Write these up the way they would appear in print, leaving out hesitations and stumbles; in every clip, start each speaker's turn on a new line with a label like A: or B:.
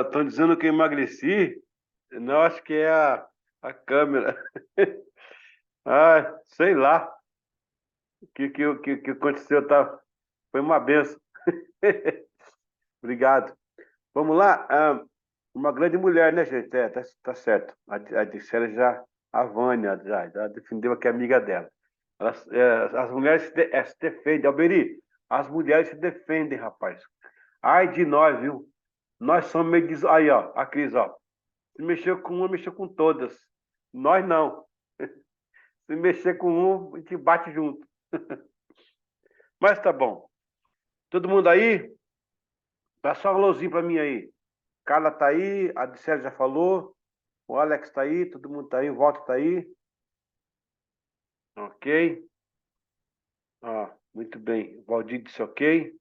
A: Estão dizendo que eu emagreci. Não, acho que é a câmera. Sei lá. O que aconteceu? Tá? Foi uma benção. Obrigado. Vamos lá. Uma grande mulher, né, gente? Tá certo. A Dicélia a Vânia, já defendeu aqui a amiga dela. As mulheres se defendem. Alberi, as mulheres se defendem, rapaz. Ai de nós, viu? Nós somos meio. Aí, ó, a Cris, ó. Se mexer com uma, mexer com todas. Nós não. Se mexer com um, a gente bate junto. Mas tá bom. Todo mundo aí? Dá só um alôzinho pra mim aí. Carla tá aí, a Dicélia já falou, o Alex tá aí, todo mundo tá aí, o Walter tá aí. Ok. Muito bem. O Valdir disse ok.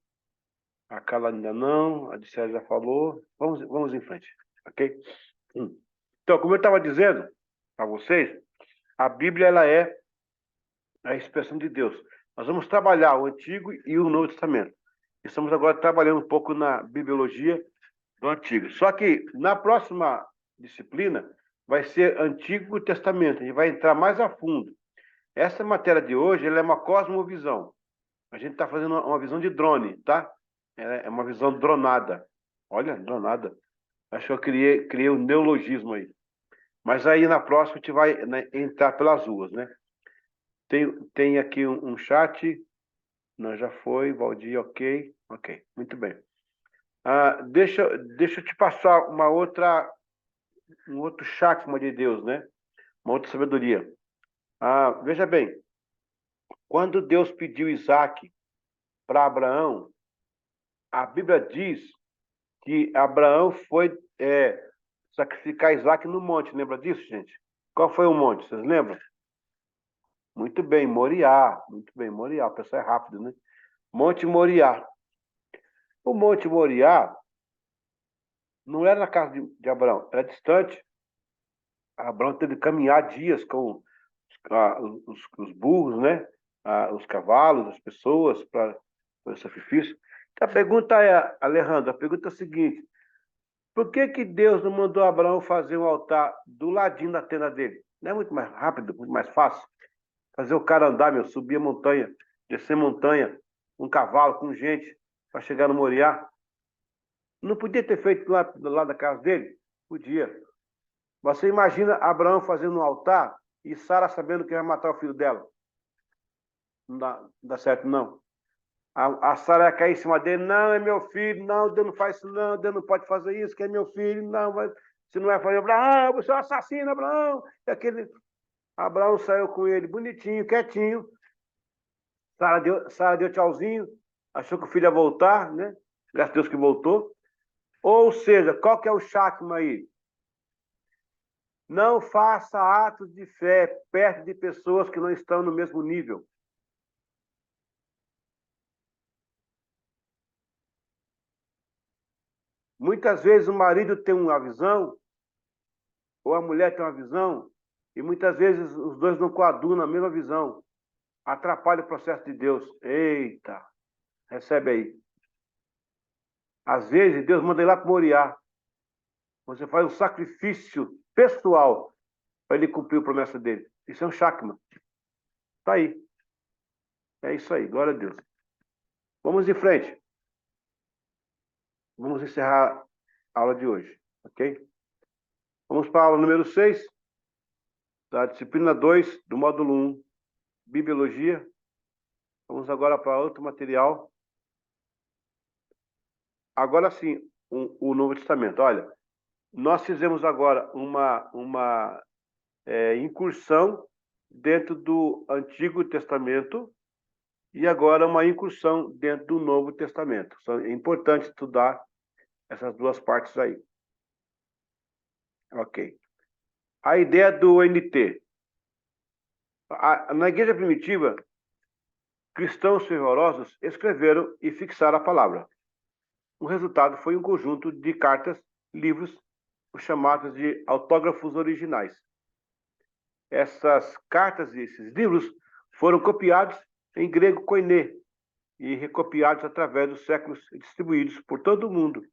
A: A Carla ainda não, a Dicélia já falou. Vamos em frente. Ok? Então, como eu estava dizendo para vocês, a Bíblia ela é a expressão de Deus. Nós vamos trabalhar o Antigo e o Novo Testamento. Estamos agora trabalhando um pouco na bibliologia do Antigo. Só que na próxima disciplina vai ser Antigo Testamento. A gente vai entrar mais a fundo. Essa matéria de hoje ela é uma cosmovisão. A gente está fazendo uma visão de drone, tá? É uma visão dronada. Olha, dronada. Acho que eu criei um neologismo aí. Mas aí na próxima a gente vai, né, entrar pelas ruas, né? Tem aqui um chat. Não, já foi, Valdir, ok. Ok, muito bem. Deixa eu te passar um outro chakma de Deus, né? Uma outra sabedoria. Veja bem, quando Deus pediu Isaac para Abraão, a Bíblia diz que Abraão foi sacrificar Isaac no monte. Lembra disso, gente? Qual foi o monte? Vocês lembram? Muito bem, Moriá. Muito bem, Moriá. O pessoal é rápido, né? Monte Moriá. O Monte Moriá não era na casa de Abraão, era distante. Abraão teve que caminhar dias com os burros, né? Os cavalos, as pessoas para o sacrifício. Então, a pergunta é, Alejandro, a pergunta é a seguinte: por que que Deus não mandou Abraão fazer um altar do ladinho da tenda dele? Não é muito mais rápido, muito mais fácil? Fazer o cara andar, meu, subir a montanha, descer montanha, um cavalo com gente para chegar no Moriá. Não podia ter feito lá do lado da casa dele? Podia. Você imagina Abraão fazendo um altar e Sara sabendo que vai matar o filho dela? Não dá certo, não. A Sara ia cair em cima dele, não, é meu filho, não, Deus não faz isso, não, Deus não pode fazer isso, que é meu filho, não, se não é fazer, Abraão, você é um assassino, Abraão. E aquele Abraão saiu com ele bonitinho, quietinho. Sara deu tchauzinho, achou que o filho ia voltar, né? Graças a Deus que voltou. Ou seja, qual que é o chakma aí? Não faça atos de fé perto de pessoas que não estão no mesmo nível. Muitas vezes o marido tem uma visão, ou a mulher tem uma visão, e muitas vezes os dois não coadunam na mesma visão. Atrapalha o processo de Deus. Eita, recebe aí. Às vezes Deus manda ir lá para Moriá. Você faz um sacrifício pessoal para ele cumprir a promessa dele. Isso é um chakma. Tá aí. É isso aí. Glória a Deus. Vamos em frente. Vamos encerrar a aula de hoje. Ok? Vamos para a aula número 6, da disciplina 2, do módulo 1, Bibliologia. Vamos agora para outro material. Agora sim, o Novo Testamento. Olha, nós fizemos agora uma incursão dentro do Antigo Testamento e agora uma incursão dentro do Novo Testamento. É importante estudar essas duas partes aí. Ok. A ideia do NT. Na igreja primitiva, cristãos fervorosos escreveram e fixaram a palavra. O resultado foi um conjunto de cartas, livros, os chamados de autógrafos originais. Essas cartas e esses livros foram copiados em grego koiné e recopiados através dos séculos e distribuídos por todo o mundo,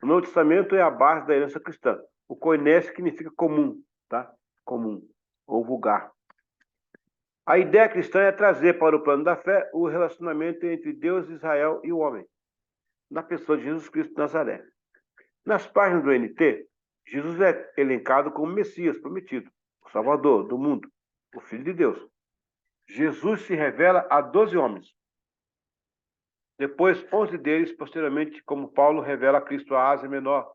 A: O Novo Testamento é a base da herança cristã. O koiné significa comum, tá? Comum ou vulgar. A ideia cristã é trazer para o plano da fé o relacionamento entre Deus, Israel e o homem, na pessoa de Jesus Cristo de Nazaré. Nas páginas do NT, Jesus é elencado como Messias prometido, o Salvador do mundo, o Filho de Deus. Jesus se revela a 12 homens. Depois, 11 deles, posteriormente, como Paulo revela a Cristo a Ásia Menor,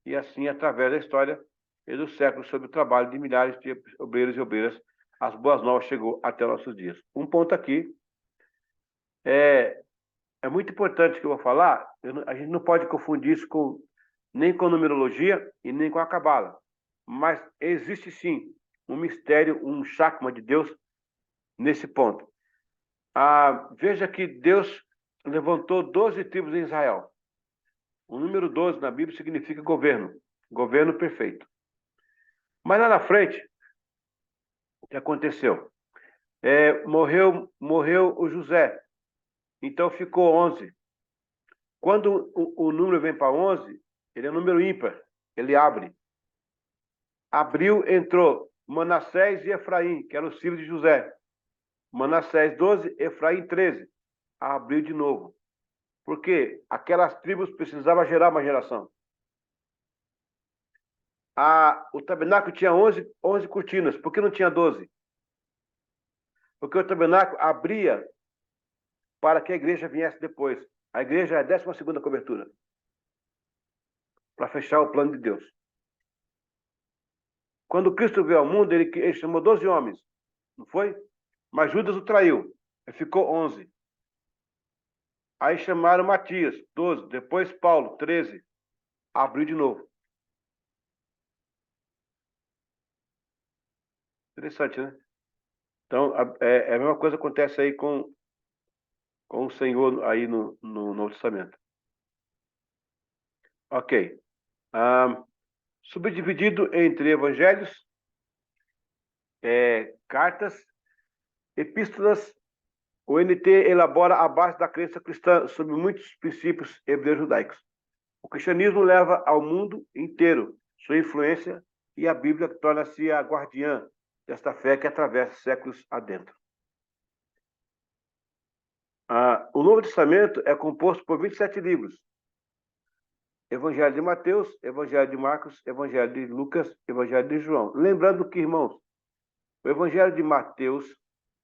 A: e assim, através da história e dos séculos, sobre o trabalho de milhares de obreiros e obreiras, as boas novas chegou até nossos dias. Um ponto aqui é muito importante que eu vou falar, a gente não pode confundir isso nem com numerologia e nem com a cabala, mas existe sim um mistério, um chakma de Deus nesse ponto. Veja que Deus levantou 12 tribos em Israel. O número 12 na Bíblia significa governo, governo perfeito. Mas lá na frente, o que aconteceu? Morreu o José, então ficou 11. Quando o número vem para 11, ele é um número ímpar, ele abre. Abriu, entrou Manassés e Efraim, que eram os filhos de José. Manassés 12, Efraim 13. Abriu de novo. Porque aquelas tribos precisavam gerar uma geração. O tabernáculo tinha 11 cortinas. Por que não tinha 12? Porque o tabernáculo abria para que a igreja viesse depois. A igreja é a 12ª cobertura. Para fechar o plano de Deus. Quando Cristo veio ao mundo, ele chamou 12 homens. Não foi? Mas Judas o traiu. Ele ficou 11. Aí chamaram Matias, 12. Depois Paulo, 13. Abriu de novo. Interessante, né? Então, a mesma coisa acontece aí com o Senhor aí no Novo Testamento. Ok. Subdividido entre evangelhos, cartas, epístolas, o NT elabora a base da crença cristã sobre muitos princípios hebreus judaicos. O cristianismo leva ao mundo inteiro sua influência e a Bíblia torna-se a guardiã desta fé que atravessa séculos adentro. O Novo Testamento é composto por 27 livros. Evangelho de Mateus, Evangelho de Marcos, Evangelho de Lucas, Evangelho de João. Lembrando que, irmãos, o Evangelho de Mateus,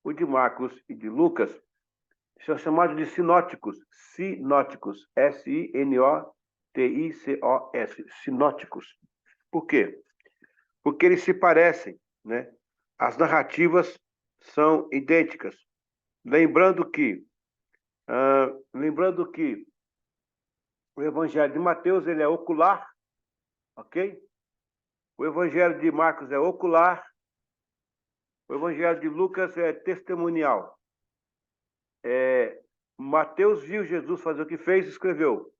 A: o de Marcos e de Lucas são chamados de sinóticos. Sinóticos. S-I-N-O-T-I-C-O-S. Sinóticos. Por quê? Porque eles se parecem, né? As narrativas são idênticas. Lembrando que o Evangelho de Mateus ele é ocular, ok? O Evangelho de Marcos é ocular. O Evangelho de Lucas é testemunial. Mateus viu Jesus fazer o que fez e escreveu.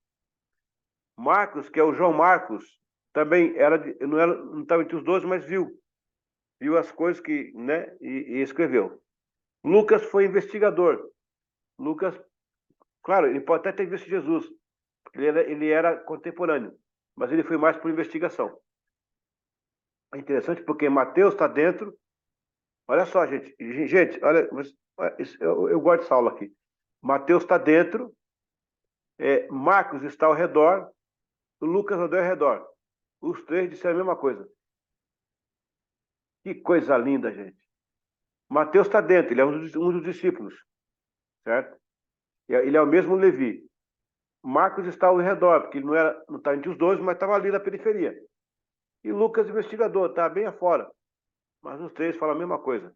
A: Marcos, que é o João Marcos, também não estava entre os 12, mas viu as coisas que, né, e escreveu. Lucas foi investigador. Lucas, claro, ele pode até ter visto Jesus, porque ele era contemporâneo, mas ele foi mais por investigação. É interessante porque Mateus está dentro. Olha só, gente. Gente, olha, eu gosto de Saulo aqui. Mateus está dentro, Marcos está ao redor, Lucas andou ao redor. Os três disseram a mesma coisa. Que coisa linda, gente. Mateus está dentro, ele é um dos discípulos, certo? Ele é o mesmo Levi. Marcos está ao redor, porque ele não está entre os dois, mas estava ali na periferia. E Lucas, investigador, está bem afora. Mas os três falam a mesma coisa.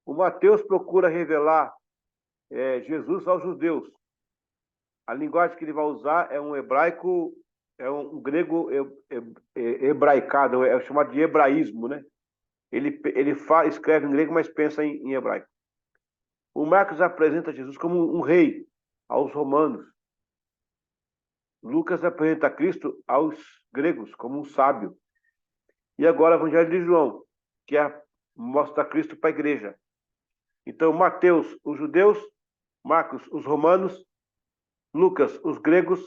A: O Mateus procura revelar Jesus aos judeus. A linguagem que ele vai usar é um hebraico, é um grego hebraicado, é chamado de hebraísmo, né? Ele escreve em grego, mas pensa em hebraico. O Marcos apresenta Jesus como um rei aos romanos. Lucas apresenta Cristo aos gregos como um sábio. E agora o Evangelho de João, que mostra Cristo para a igreja. Então, Mateus, os judeus, Marcos, os romanos, Lucas, os gregos,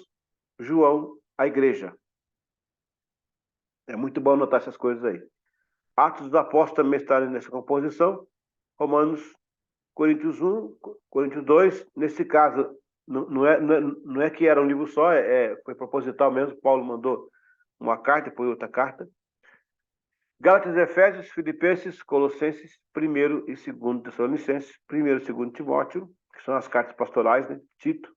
A: João, a igreja. É muito bom anotar essas coisas aí. Atos dos Apóstolos também está nessa composição. Romanos, Coríntios 1, Coríntios 2. Nesse caso, não é que era um livro só, foi proposital mesmo. Paulo mandou uma carta, depois outra carta. Gálatas, Efésios, Filipenses, Colossenses, 1º e 2º Tessalonicenses, 1º e 2º Timóteo, que são as cartas pastorais, né? Tito,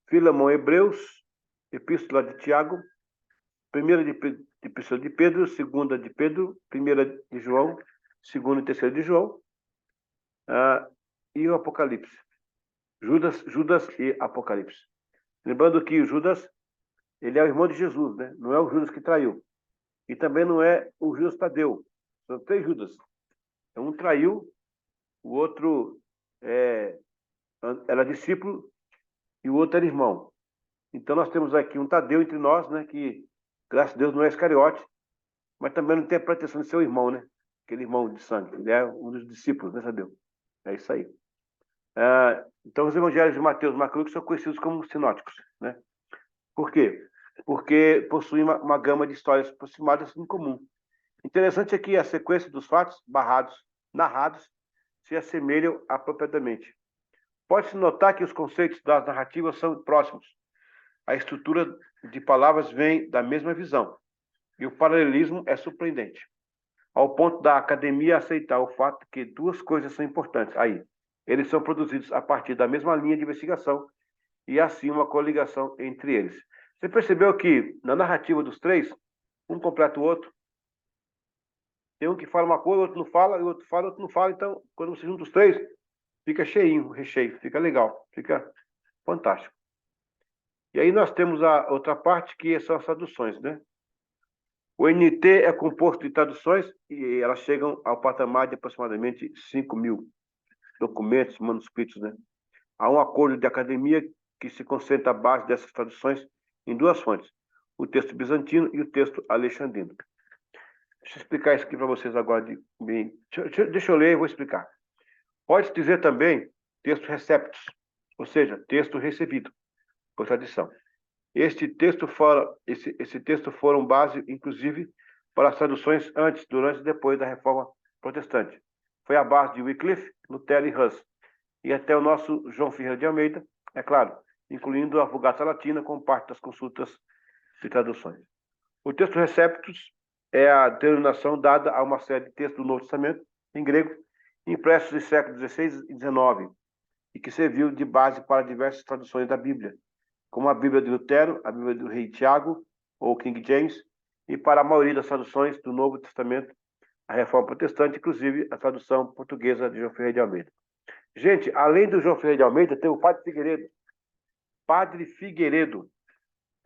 A: Filemão, Hebreus, Epístola de Tiago, 1ª de Epístola de Pedro, 2ª de Pedro, 1ª de João, 2ª e 3ª de João, e o Apocalipse. Judas e Apocalipse. Lembrando que o Judas, ele é o irmão de Jesus, né? Não é o Judas que traiu. E também não é o Judas Tadeu. São 3 Judas. Um traiu, o outro era discípulo e o outro era irmão. Então nós temos aqui um Tadeu entre nós, né? Que, graças a Deus, não é Iscariote, mas também não tem a pretensão de ser o irmão, né? Aquele irmão de sangue. Ele é um dos discípulos, né, Tadeu? É isso aí. Então os evangelhos de Mateus e Marcos são conhecidos como sinóticos, né? Por quê? Porque possuem uma gama de histórias aproximadas em comum. Interessante é que a sequência dos fatos narrados, se assemelham apropriadamente. Pode-se notar que os conceitos das narrativas são próximos. A estrutura de palavras vem da mesma visão, e o paralelismo é surpreendente, ao ponto da academia aceitar o fato que 2 coisas são importantes. Aí, eles são produzidos a partir da mesma linha de investigação e assim uma coligação entre eles. Você percebeu que na narrativa dos 3, um completa o outro? Tem um que fala uma coisa, o outro não fala, e o outro fala, o outro não fala. Então, quando você junta os 3, fica cheinho o recheio, fica legal, fica fantástico. E aí nós temos a outra parte, que são as traduções, né? O NT é composto de traduções e elas chegam ao patamar de aproximadamente 5.000 documentos, manuscritos, né? Há um acordo de academia que se concentra a base dessas traduções em 2 fontes, o texto bizantino e o texto alexandrino. Deixa eu explicar isso aqui para vocês agora. Deixa eu ler e vou explicar. Pode-se dizer também texto receptus, ou seja, texto recebido, por tradição. Esse texto foram base, inclusive, para as traduções antes, durante e depois da Reforma Protestante. Foi a base de Wycliffe, Lutero e Hus. E até o nosso João Ferreira de Almeida, é claro, incluindo a Vulgata Latina como parte das consultas de traduções. O texto receptus é a denominação dada a uma série de textos do Novo Testamento, em grego, impressos em séculos XVI e XIX, e que serviu de base para diversas traduções da Bíblia, como a Bíblia de Lutero, a Bíblia do Rei Tiago, ou King James, e para a maioria das traduções do Novo Testamento, a Reforma Protestante, inclusive a tradução portuguesa de João Ferreira de Almeida. Gente, além do João Ferreira de Almeida, tem o Padre Figueiredo. Padre Figueiredo.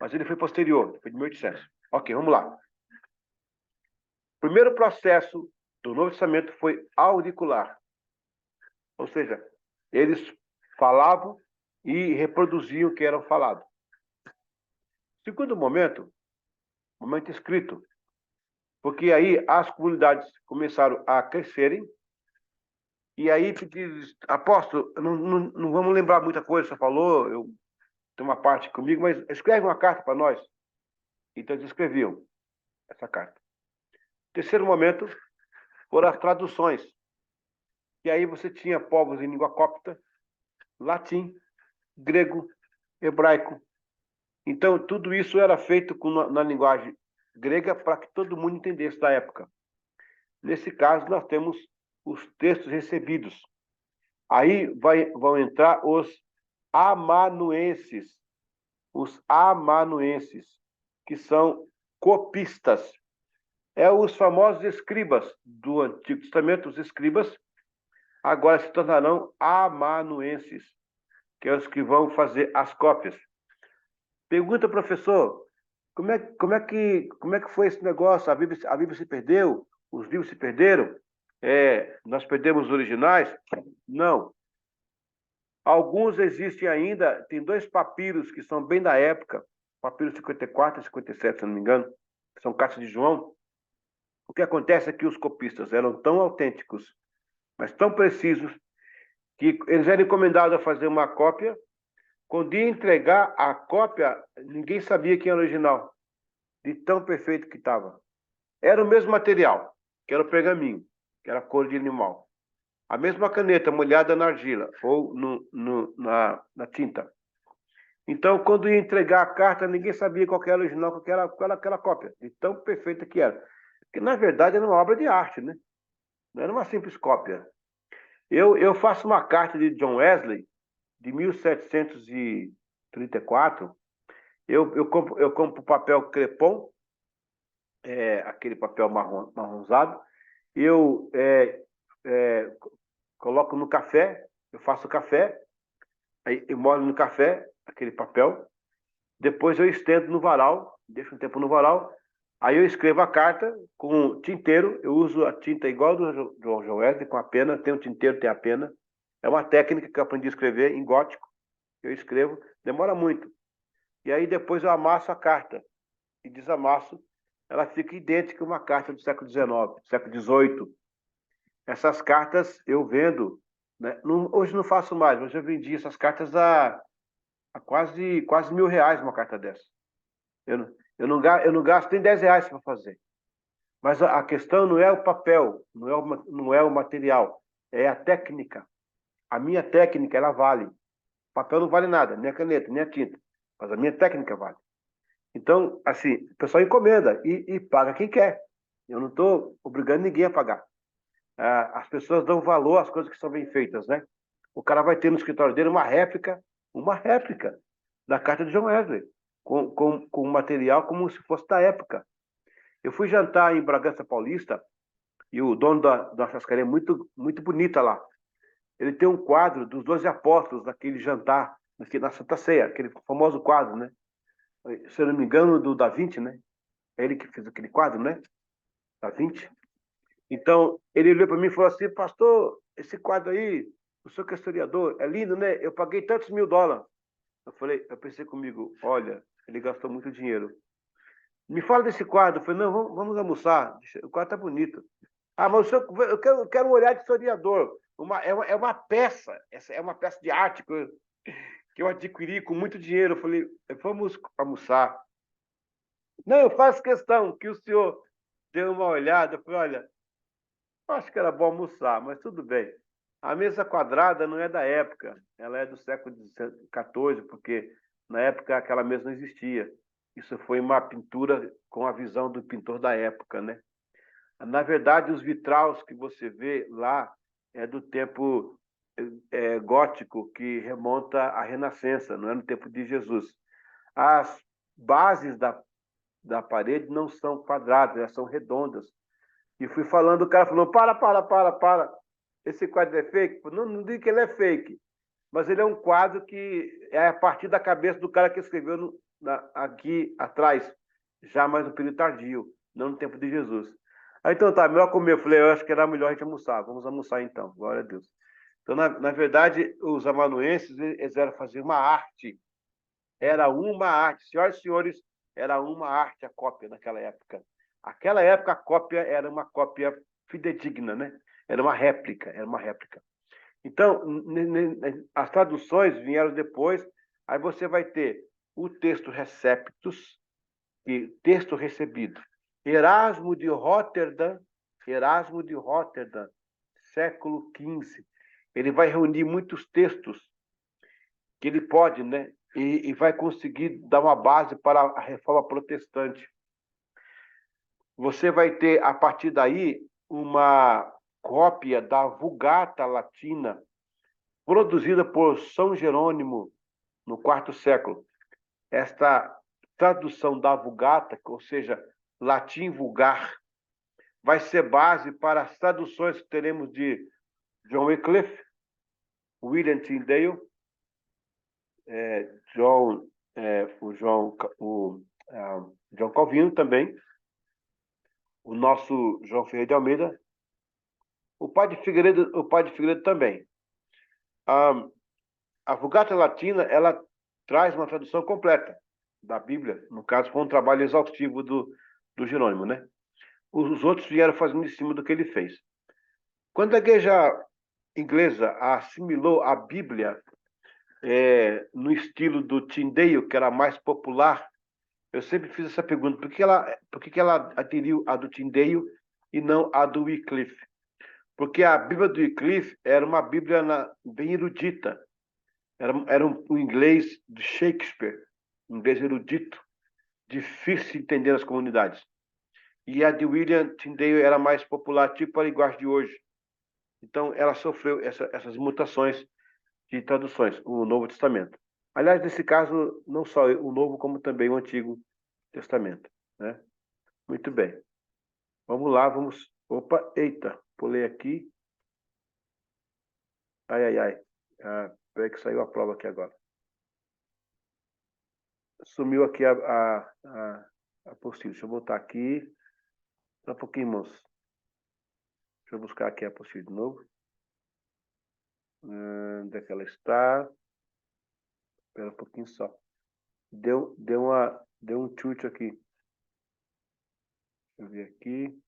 A: Mas ele foi posterior, foi de 1800. Ok, vamos lá. O primeiro processo do Novo Testamento foi auricular. Ou seja, eles falavam e reproduziam o que era falado. Segundo momento escrito, porque aí as comunidades começaram a crescerem, e aí apóstolo, não vamos lembrar muita coisa, você falou, eu tenho uma parte comigo, mas escreve uma carta para nós. Então eles escreviam essa carta. Terceiro momento foram as traduções. E aí você tinha povos em língua copta, latim, grego, hebraico. Então, tudo isso era feito na linguagem grega para que todo mundo entendesse da época. Nesse caso, nós temos os textos recebidos. Aí vão entrar os amanuenses. Os amanuenses, que são copistas. Os famosos escribas do Antigo Testamento, os escribas, agora se tornarão amanuenses, que é os que vão fazer as cópias. Pergunta, professor, como é que foi esse negócio? A Bíblia se perdeu? Os livros se perderam? Nós perdemos os originais? Não. Alguns existem ainda, tem 2 papiros que são bem da época, papiro 54 e 57, se não me engano, que são cartas de João. O que acontece é que os copistas eram tão autênticos, mas tão precisos, que eles eram encomendados a fazer uma cópia, Quando ia entregar a cópia, ninguém sabia quem era o original, de tão perfeito que estava. Era o mesmo material, que era o pergaminho, que era cor de animal. A mesma caneta molhada na argila ou na tinta. Então, quando ia entregar a carta, ninguém sabia qual era o original, qual era aquela cópia, de tão perfeita que era. Porque, na verdade, era uma obra de arte, né? Não era uma simples cópia. Eu faço uma carta de John Wesley, de 1734. Eu compro papel crepom, aquele papel marronzado. Eu é, coloco no café, eu faço café, aí eu molho no café, aquele papel. Depois eu estendo no varal, deixo um tempo no varal. Aí eu escrevo a carta com tinteiro. Eu uso a tinta igual do João Wesley, com a pena. Tem o tinteiro, tem a pena. É uma técnica que eu aprendi a escrever em gótico. Eu escrevo, demora muito. E aí depois eu amasso a carta e desamasso. Ela fica idêntica a uma carta do século XIX, do século XVIII. Essas cartas eu vendo, né? Hoje não faço mais, mas eu vendi essas cartas a quase R$ 1.000 uma carta dessa. Eu não gasto nem R$ 10 para fazer. Mas a questão não é o papel, não é o material, é a técnica. A minha técnica, ela vale. O papel não vale nada, nem a caneta, nem a tinta. Mas a minha técnica vale. Então, assim, o pessoal encomenda e paga quem quer. Eu não estou obrigando ninguém a pagar. As pessoas dão valor às coisas que são bem feitas, né? O cara vai ter no escritório dele uma réplica da carta de John Wesley, com material como se fosse da época. Eu fui jantar em Bragança Paulista e o dono da churrascaria é muito bonita lá. Ele tem um quadro dos 12 apóstolos naquele jantar, na Santa Ceia, aquele famoso quadro, né? Se eu não me engano, do Da Vinci, né? É ele que fez aquele quadro, né? Da Vinci. Então, ele olhou para mim e falou assim: pastor, esse quadro aí, o senhor que é historiador, é lindo, né? Eu paguei tantos US$ 1.000. Eu pensei comigo: olha, ele gastou muito dinheiro. Me fala desse quadro. Eu falei: não, vamos almoçar. O quadro tá bonito. Ah, mas eu quero um olhar de historiador. É uma peça, essa é uma peça de arte que eu adquiri com muito dinheiro. Eu falei: vamos almoçar. Não, eu faço questão que o senhor dê uma olhada. Eu falei: olha, acho que era bom almoçar, mas tudo bem. A mesa quadrada não é da época, ela é do século XIV, porque na época aquela mesa não existia. Isso foi uma pintura com a visão do pintor da época, né? Na verdade, os vitrais que você vê lá é do tempo gótico, que remonta à Renascença, não é no tempo de Jesus. As bases da parede não são quadradas, elas são redondas. E fui falando, o cara falou: para. Esse quadro é fake? Não, não digo que ele é fake, mas ele é um quadro que é a partir da cabeça do cara que escreveu aqui atrás, já mais no período tardio, não no tempo de Jesus. Aí então tá, melhor comer. Eu falei: eu acho que era melhor a gente almoçar. Vamos almoçar então, glória a Deus. Então, na verdade, os amanuenses, eles eram fazer uma arte. Era uma arte. Senhoras e senhores, era uma arte a cópia naquela época. Aquela época, a cópia era uma cópia fidedigna, né? Era uma réplica, era uma réplica. Então, as traduções vieram depois, aí você vai ter o texto receptus e texto recebido. Erasmo de Roterdã, século XV. Ele vai reunir muitos textos que ele pode, né? E vai conseguir dar uma base para a reforma protestante. Você vai ter, a partir daí, uma cópia da Vulgata Latina, produzida por São Jerônimo no quarto século. Esta tradução da Vulgata, ou seja, latim vulgar, vai ser base para as traduções que teremos de John Wycliffe, William Tyndale, John, John Calvino também, o nosso João Ferreira de Almeida, o Padre Figueiredo também. A Vulgata Latina, ela traz uma tradução completa da Bíblia. No caso, foi um trabalho exaustivo do Jerônimo, né? Os outros vieram fazendo em cima do que ele fez. Quando a igreja inglesa assimilou a Bíblia, no estilo do Tyndale, que era mais popular. Eu sempre fiz essa pergunta: por que ela aderiu a do Tyndale e não a do Wycliffe? Porque a Bíblia do Wycliffe era uma Bíblia bem erudita. Era um inglês de Shakespeare, um inglês erudito, difícil de entender nas comunidades. E a de William Tyndale era mais popular, tipo a linguagem de hoje. Então, ela sofreu essas mutações de traduções, o Novo Testamento. Aliás, nesse caso, não só o Novo, como também o Antigo Testamento, né? Muito bem. Vamos lá, vamos... Opa, eita, pulei aqui. Ai, ai, ai. Peraí que saiu a prova aqui agora. Sumiu aqui a apostila. Deixa eu voltar aqui. Só um pouquinho, moço. Deixa eu buscar aqui a apostila de novo. Onde é que ela está? Espera um pouquinho só. Deu um chute aqui. Deixa eu ver aqui.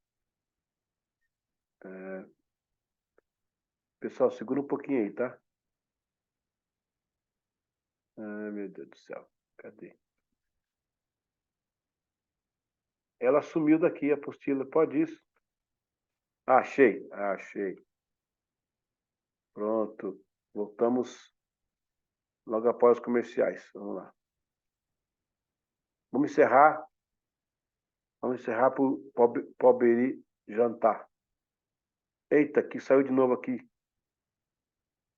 A: Pessoal, segura um pouquinho aí, tá? Ai, meu Deus do céu. Cadê? Ela sumiu daqui, a apostila. Pode isso? Achei. Pronto. Voltamos logo após os comerciais. Vamos lá. Vamos encerrar. Vamos encerrar por pobre jantar. Eita, que saiu de novo aqui.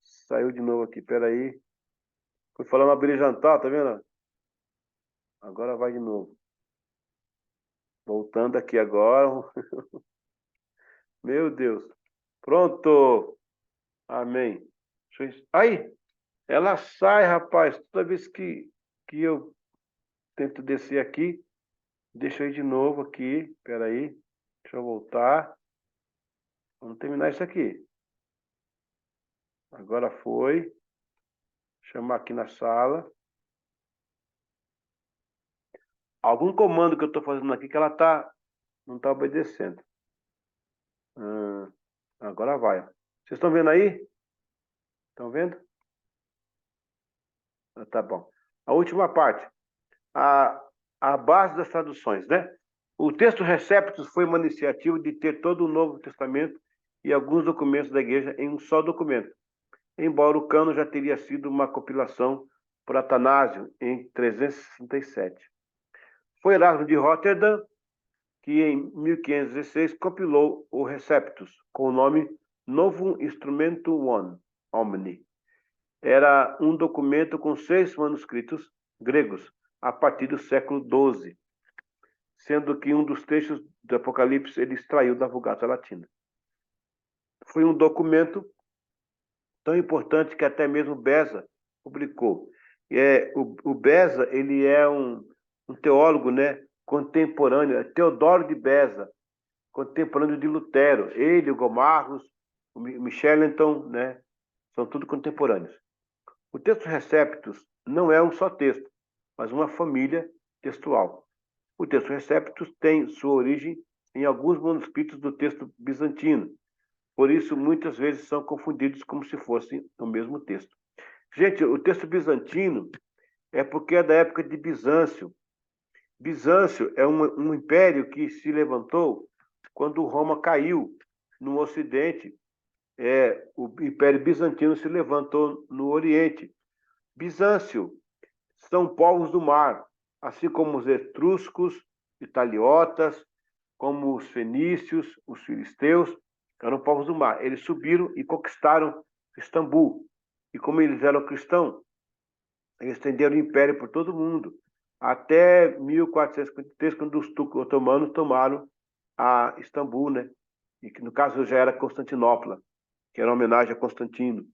A: Saiu de novo aqui. Pera aí. Fui falando abrir jantar, tá vendo? Agora vai de novo. Voltando aqui agora. Meu Deus. Pronto. Amém. Aí, ela sai, rapaz. Toda vez que eu tento descer aqui, deixa eu ir de novo aqui. Espera aí. Deixa eu voltar. Vamos terminar isso aqui. Agora foi. Chamar aqui na sala. Algum comando que eu estou fazendo aqui que ela não está obedecendo. Agora vai. Vocês estão vendo aí? Estão vendo? Tá bom. A última parte. A base das traduções, né? O texto Receptus foi uma iniciativa de ter todo o Novo Testamento e alguns documentos da igreja em um só documento, embora o cano já teria sido uma compilação por Atanásio em 367. Foi Erasmo de Roterdã que em 1516 compilou o Receptus com o nome Novum Instrumentum Omni. Era um documento com 6 manuscritos gregos a partir do século XII, sendo que um dos trechos do Apocalipse ele extraiu da Vulgata Latina. Foi um documento tão importante que até mesmo Beza publicou. O Beza ele é um teólogo, né, contemporâneo, é Teodoro de Beza, contemporâneo de Lutero. Ele, o Gomarros, o Michelington, né, são tudo contemporâneos. O texto Receptus não é um só texto, mas uma família textual. O texto Receptus tem sua origem em alguns manuscritos do texto bizantino. Por isso, muitas vezes são confundidos como se fossem o mesmo texto. Gente, o texto bizantino é porque é da época de Bizâncio. Bizâncio é um império que se levantou quando Roma caiu no Ocidente. O Império Bizantino se levantou no Oriente. Bizâncio são povos do mar, assim como os etruscos, italiotas, como os fenícios, os filisteus, eram povos do mar. Eles subiram e conquistaram Istambul. E como eles eram cristãos, eles estenderam o império por todo o mundo, até 1453, quando os otomanos tomaram a Istambul, né? E que no caso já era Constantinopla, que era uma homenagem a Constantino.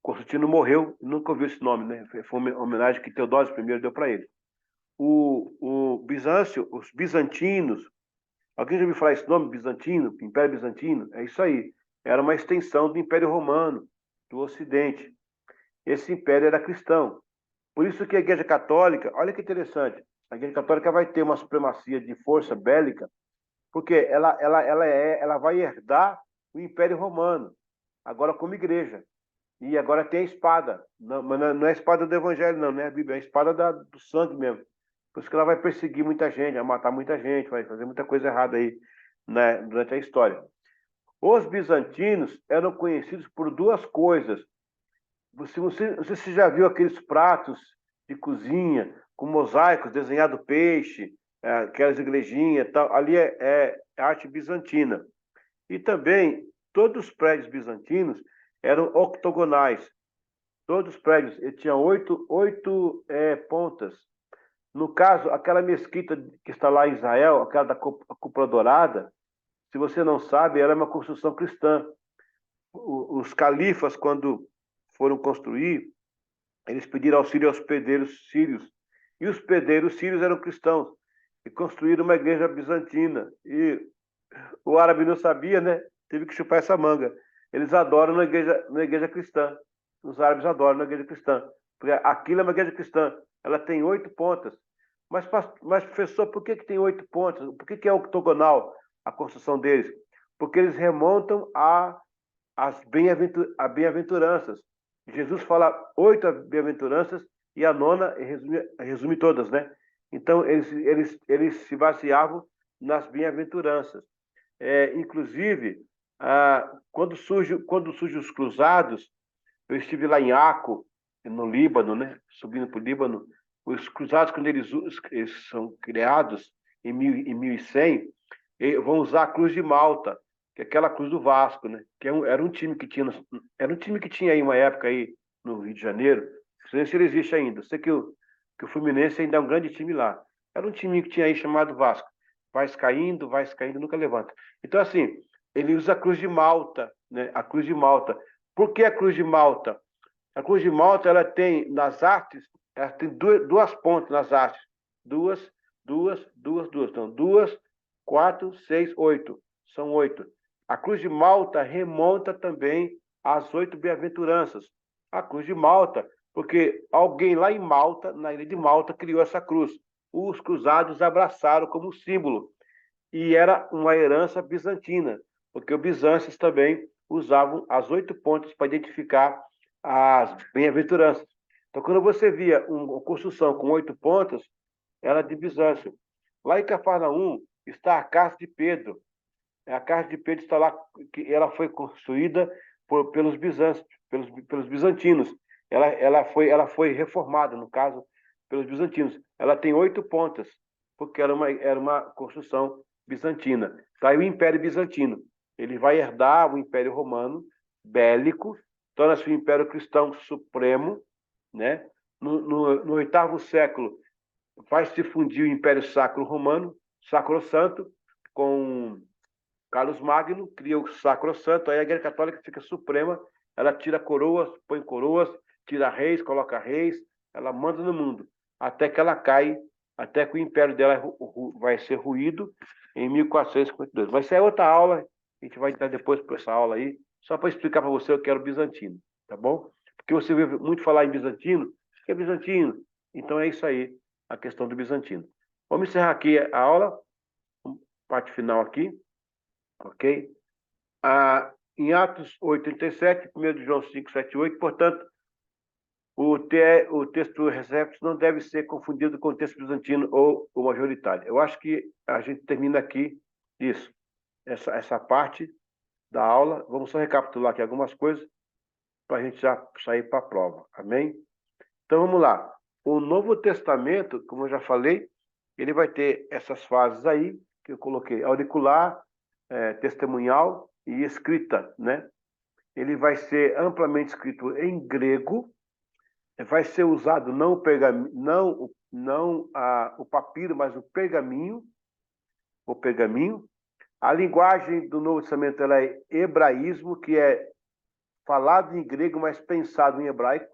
A: Constantino morreu, nunca ouviu esse nome, né? Foi uma homenagem que Teodósio I deu para ele. O Bizâncio, os bizantinos, alguém já ouviu falar esse nome, bizantino, Império Bizantino? É isso aí. Era uma extensão do Império Romano, do Ocidente. Esse império era cristão. Por isso que a Igreja Católica, olha que interessante, a Igreja Católica vai ter uma supremacia de força bélica, porque ela vai herdar o Império Romano, agora como igreja. E agora tem a espada. Não, mas não é a espada do evangelho, não é a Bíblia, é a espada do sangue mesmo. Por isso que ela vai perseguir muita gente, vai matar muita gente, vai fazer muita coisa errada aí, né, durante a história. Os bizantinos eram conhecidos por duas coisas. Não sei se você já viu aqueles pratos de cozinha com mosaicos, desenhado peixe, aquelas igrejinhas e tal. Ali é arte bizantina. E também, todos os prédios bizantinos eram octogonais. Todos os prédios tinham oito pontas. No caso, aquela mesquita que está lá em Israel, aquela da Cúpula Dourada, se você não sabe, ela é uma construção cristã. Os califas, quando foram construir, eles pediram auxílio aos pedreiros sírios. E os pedreiros sírios eram cristãos e construíram uma igreja bizantina. E o árabe não sabia, né? Teve que chupar essa manga. Eles adoram na igreja cristã. Os árabes adoram na igreja cristã. Porque aquilo é uma igreja cristã. Ela tem 8 pontas. Mas professor, por que tem 8 pontas? Por que é octogonal a construção deles? Porque eles remontam as bem-aventuranças. Jesus fala 8 bem-aventuranças e a nona resume todas, né? Então, eles se baseavam nas bem-aventuranças. Inclusive, quando surgem os cruzados, eu estive lá em Aco, no Líbano, né? Subindo para o Líbano. Os cruzados, quando eles são criados em 1100, vão usar a cruz de Malta, que é aquela cruz do Vasco, né? Que era um time que tinha, era um time que tinha aí uma época aí no Rio de Janeiro. Não sei se ele existe ainda. Sei que o Fluminense ainda é um grande time lá. Era um time que tinha aí chamado Vasco. Vai caindo, nunca levanta. Então, assim, ele usa a cruz de Malta, né? A cruz de Malta. Por que a cruz de Malta? A cruz de Malta, ela tem nas artes, ela tem duas pontas nas artes. Duas. Então, 2, 4, 6, 8. São 8. A cruz de Malta remonta também às 8 bem-aventuranças. A cruz de Malta, porque alguém lá em Malta, na ilha de Malta, criou essa cruz. Os cruzados abraçaram como símbolo. E era uma herança bizantina, porque os bizântios também usavam as 8 pontas para identificar as bem-aventuranças. Então, quando você via uma construção com 8 pontas, era de Bizâncio. Lá em Cafarnaum está a Casa de Pedro. A Casa de Pedro está lá, que ela foi construída pelos bizântios, pelos bizantinos. Ela foi reformada, no caso, pelos bizantinos. Ela tem 8 pontas, porque era uma construção bizantina. Está aí o Império Bizantino. Ele vai herdar o Império Romano, bélico, torna-se o Império Cristão Supremo, né? No 8º século, vai se fundir o Império Sacro Romano, Sacrosanto, com Carlos Magno, cria o Sacrosanto, aí a Igreja Católica fica suprema, ela tira coroas, põe coroas, tira reis, coloca reis, ela manda no mundo, até que ela cai, até que o império dela vai ser ruído em 1452. Mas isso é outra aula, a gente vai entrar depois para essa aula aí, só para explicar para você o que era o bizantino, tá bom? Porque você vê muito falar em bizantino, o que é bizantino? Então é isso aí, a questão do bizantino. Vamos encerrar aqui a aula, parte final aqui, ok? Em Atos 8:37, 1 de João 5:7-8, portanto, o texto Receptus não deve ser confundido com o texto bizantino ou o majoritário. Eu acho que a gente termina aqui isso, essa parte da aula. Vamos só recapitular aqui algumas coisas para a gente já sair para a prova. Amém? Então vamos lá. O Novo Testamento, como eu já falei, ele vai ter essas fases aí que eu coloquei: auricular, testemunhal e escrita, né? Ele vai ser amplamente escrito em grego, vai ser usado não o papiro, mas o pergaminho. A linguagem do Novo Testamento ela é hebraísmo, que é falado em grego, mas pensado em hebraico.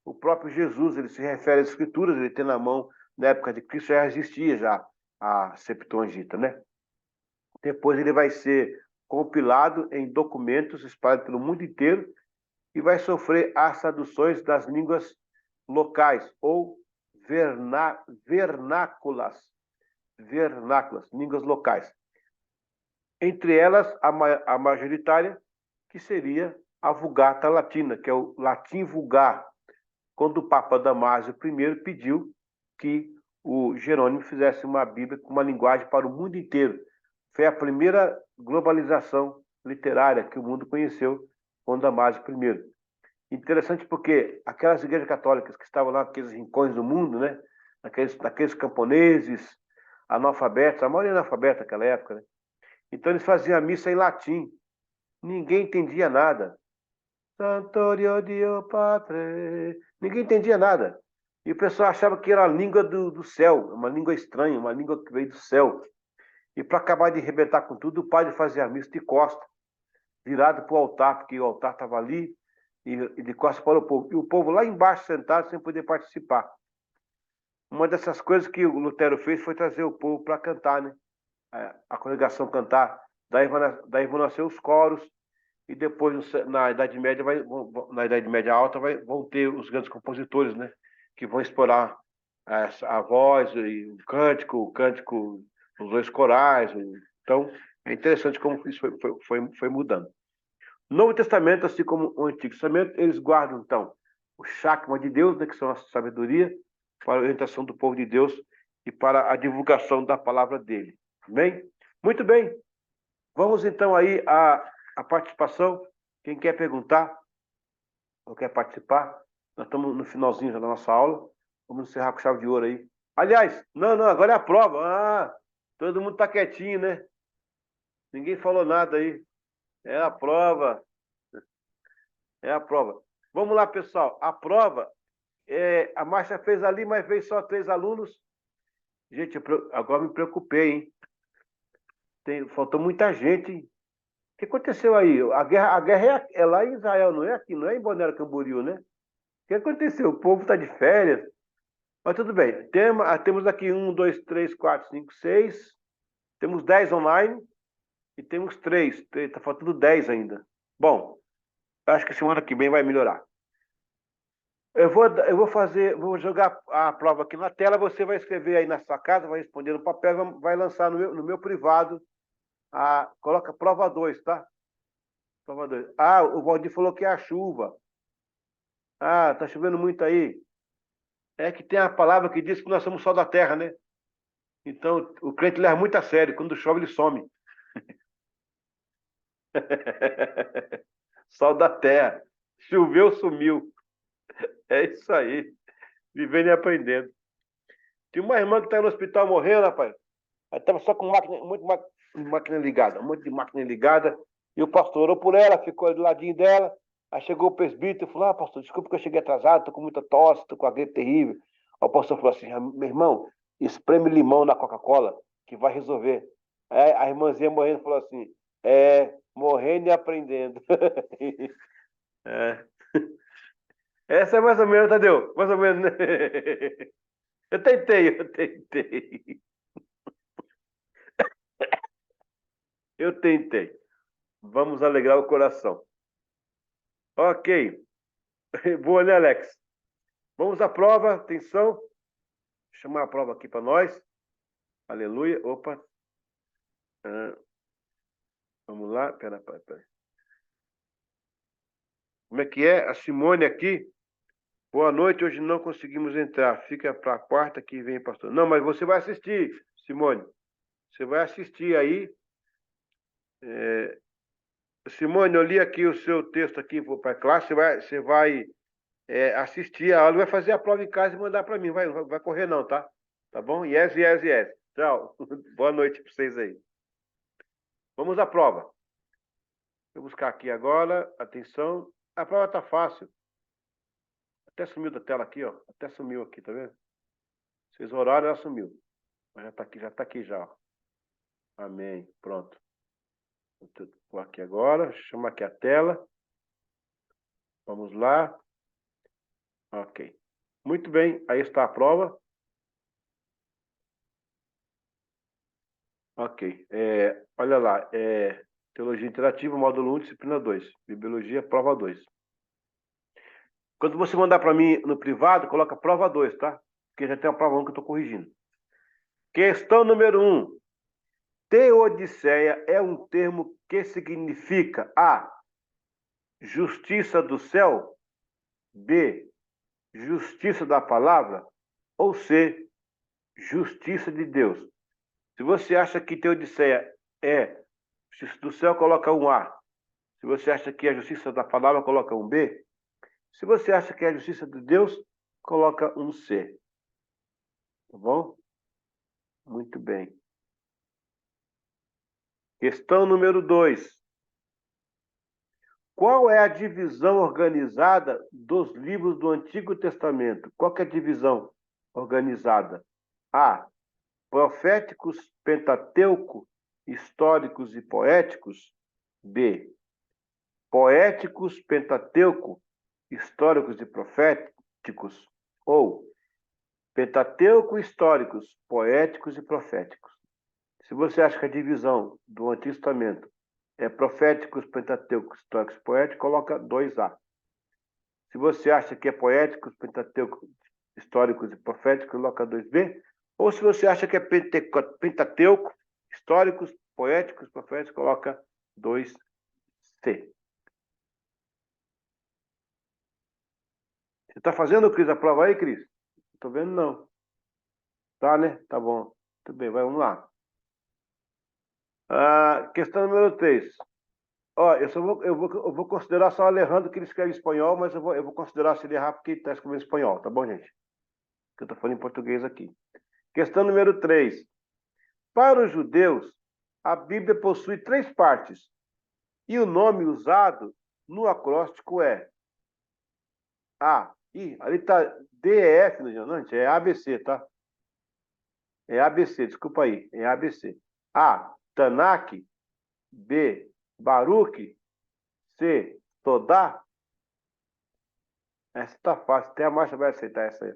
A: O próprio Jesus, ele se refere às escrituras, ele tem na mão, na época de Cristo já existia já a Septuaginta, né? Depois ele vai ser compilado em documentos espalhados pelo mundo inteiro e vai sofrer as traduções das línguas locais ou vernáculas, línguas locais. Entre elas, a majoritária, que seria a Vulgata Latina, que é o latim vulgar, quando o Papa Damásio I pediu que o Jerônimo fizesse uma Bíblia com uma linguagem para o mundo inteiro. Foi a primeira globalização literária que o mundo conheceu com Damásio I. Interessante porque aquelas igrejas católicas que estavam lá naqueles rincões do mundo, né? Naqueles camponeses, analfabetos, a maioria analfabeta naquela época, né? Então eles faziam a missa em latim. Ninguém entendia nada. Santorio Dio Patre. Ninguém entendia nada. E o pessoal achava que era a língua do céu, uma língua estranha, uma língua que veio do céu. E para acabar de arrebentar com tudo, o padre fazia a missa de costas, virado para o altar, porque o altar estava ali, e de costas para o povo. E o povo lá embaixo sentado sem poder participar. Uma dessas coisas que o Lutero fez foi trazer o povo para cantar, né? A congregação cantar. Daí vão nascer os coros, e depois, na Idade Média, na Idade Média Alta, vão ter os grandes compositores, né? Que vão explorar a voz, e o cântico, os dois corais. Então, é interessante como isso foi mudando. No Novo Testamento, assim como o Antigo Testamento, eles guardam, então, o chakma de Deus, né, que são a sabedoria, para a orientação do povo de Deus e para a divulgação da palavra dele. Amém? Muito bem. Vamos, então, aí à participação. Quem quer perguntar ou quer participar, nós estamos no finalzinho da nossa aula. Vamos encerrar com chave de ouro aí. Aliás, não, agora é a prova. Todo mundo está quietinho, né? Ninguém falou nada aí. É a prova. É a prova. Vamos lá, pessoal. A prova, a Márcia fez ali, mas veio só 3 alunos. Gente, agora me preocupei, hein? Faltou muita gente, hein? O que aconteceu aí? A guerra é lá em Israel, não é aqui, não é em Balneário Camboriú, né? O que aconteceu? O povo está de férias. Mas tudo bem. Temos aqui 1, 2, 3, 4, 5, 6. Temos 10 online e temos 3. Está faltando 10 ainda. Bom, acho que semana que vem vai melhorar. Vou jogar a prova aqui na tela, você vai escrever aí na sua casa, vai responder no papel, vai lançar no meu privado, coloca prova 2, tá? Prova 2. O Valdir falou que é a chuva. Tá chovendo muito aí. É que tem a palavra que diz que nós somos sal da terra, né? Então, o crente leva muito a sério, quando chove ele some. Sal da terra. Choveu, sumiu. É isso aí. Vivendo e aprendendo. Tem uma irmã que está no hospital morrendo, rapaz. Aí estava só com máquina ligada, um monte de máquina ligada. E o pastor orou por ela, ficou do ladinho dela. Aí chegou o presbítero e falou: pastor, desculpa que eu cheguei atrasado, estou com muita tosse, estou com a gripe terrível. Aí o pastor falou assim: meu irmão, espreme limão na Coca-Cola, que vai resolver. Aí a irmãzinha morrendo falou assim: morrendo e aprendendo. É. Essa é mais ou menos, Tadeu? Mais ou menos, né? Eu tentei. Eu tentei. Vamos alegrar o coração. Ok. Boa, né, Alex? Vamos à prova. Atenção. Vou chamar a prova aqui para nós. Aleluia. Opa. Vamos lá. Pera. Como é que é? A Simone aqui. Boa noite. Hoje não conseguimos entrar. Fica para a quarta que vem, pastor. Não, mas você vai assistir, Simone. Você vai assistir aí. Simone, eu li aqui o seu texto aqui para a classe. Você vai assistir a aula, vai fazer a prova em casa e mandar para mim. Vai correr não, tá? Tá bom? Yes, yes, yes. Tchau. Boa noite para vocês aí. Vamos à prova. Vou buscar aqui agora. Atenção. A prova tá fácil. Até sumiu da tela aqui, ó. Até sumiu aqui, tá vendo? Vocês oraram, ela sumiu. Mas já tá aqui já, ó. Amém. Pronto. Vou aqui agora. Chama aqui a tela. Vamos lá. Ok. Muito bem. Aí está a prova. Ok. Olha lá. Teologia Interativa, módulo 1, disciplina 2. Bibliologia, prova 2. Quando você mandar para mim no privado, coloca prova 2, tá? Porque já tem a prova 1 que eu estou corrigindo. Questão número 1. Teodiceia é um termo que significa A. justiça do céu, B, justiça da palavra, ou C, justiça de Deus. Se você acha que Teodiceia é justiça do céu, coloca um A. Se você acha que é a justiça da palavra, coloca um B. Se você acha que é a justiça de Deus, coloca um C. Tá bom? Muito bem. Questão número 2. Qual é a divisão organizada dos livros do Antigo Testamento? Qual que é a divisão organizada? A. Proféticos, Pentateuco, históricos e poéticos. B. Poéticos, Pentateuco, históricos e proféticos. Ou Pentateuco, históricos, poéticos e proféticos. Se você acha que a divisão do Antigo Testamento é proféticos, pentateucos, históricos, poéticos, coloca 2A. Se você acha que é poéticos, pentateucos, históricos e proféticos, coloca 2B. Ou se você acha que é pentateuco, históricos, poéticos, proféticos, coloca 2C. Você está fazendo, Cris, a prova aí, Cris? Não estou vendo, não. Tá, né? Tá bom. Muito bem, vamos lá. Questão número 3. Ó, eu vou considerar só o Alejandro que ele escreve em espanhol, mas eu vou considerar se ele errar porque ele está escrevendo em espanhol, tá bom, gente? Que eu estou falando em português aqui. Questão número 3. Para os judeus, a Bíblia possui 3 partes. E o nome usado no acróstico é A. Ih, ali está DEF, não, é ABC, tá? É ABC, desculpa aí. É ABC. A. Tanakh. B. Baruch. C. Todá. Essa está fácil, até a Márcia vai aceitar essa aí.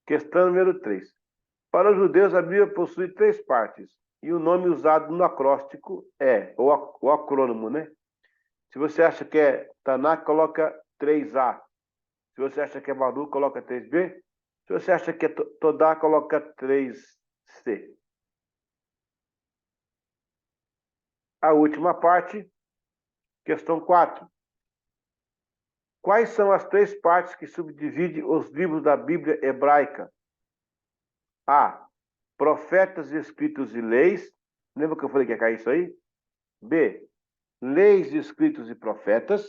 A: Questão número 3. Para os judeus, a Bíblia possui 3 partes. E o nome usado no acróstico é, o acrônimo, né? Se você acha que é Tanakh, coloca 3A. Se você acha que é Baruch, coloca 3B. Se você acha que é Todá, coloca 3C. A última parte, questão 4. Quais são as 3 partes que subdividem os livros da Bíblia hebraica? A. Profetas, escritos e leis. Lembra que eu falei que ia cair isso aí? B. Leis, escritos e profetas.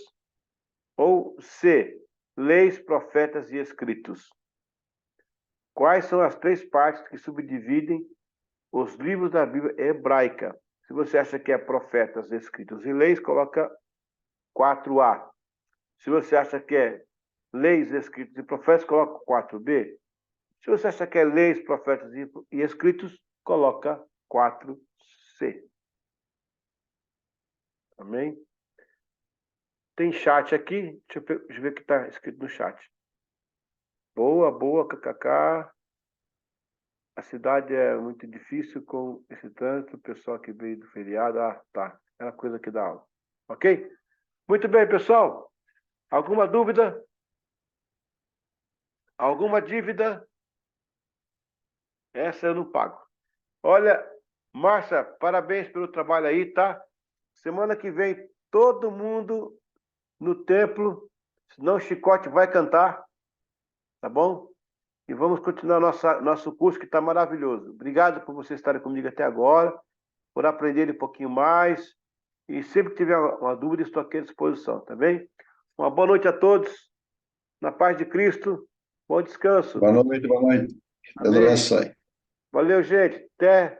A: Ou C. Leis, profetas e escritos. Quais são as 3 partes que subdividem os livros da Bíblia hebraica? Se você acha que é profetas, escritos e leis, coloca 4A. Se você acha que é leis, escritos e profetas, coloca 4B. Se você acha que é leis, profetas e escritos, coloca 4C. Amém? Tem chat aqui. Deixa eu ver o que está escrito no chat. Boa, boa, kkk. A cidade é muito difícil com esse trânsito. O pessoal que veio do feriado. Ah, tá. Era coisa que dá aula. Ok? Muito bem, pessoal. Alguma dúvida? Alguma dívida? Essa eu não pago. Olha, Márcia, parabéns pelo trabalho aí, tá? Semana que vem, todo mundo no templo, senão o Chicote vai cantar, tá bom? E vamos continuar nosso curso que está maravilhoso. Obrigado por vocês estarem comigo até agora, por aprenderem um pouquinho mais. E sempre que tiver uma dúvida, estou aqui à disposição, tá bem? Uma boa noite a todos, na paz de Cristo. Bom descanso.
B: Boa noite, boa noite. Deus
A: Amém.
B: abençoe.
A: Valeu, gente. Até.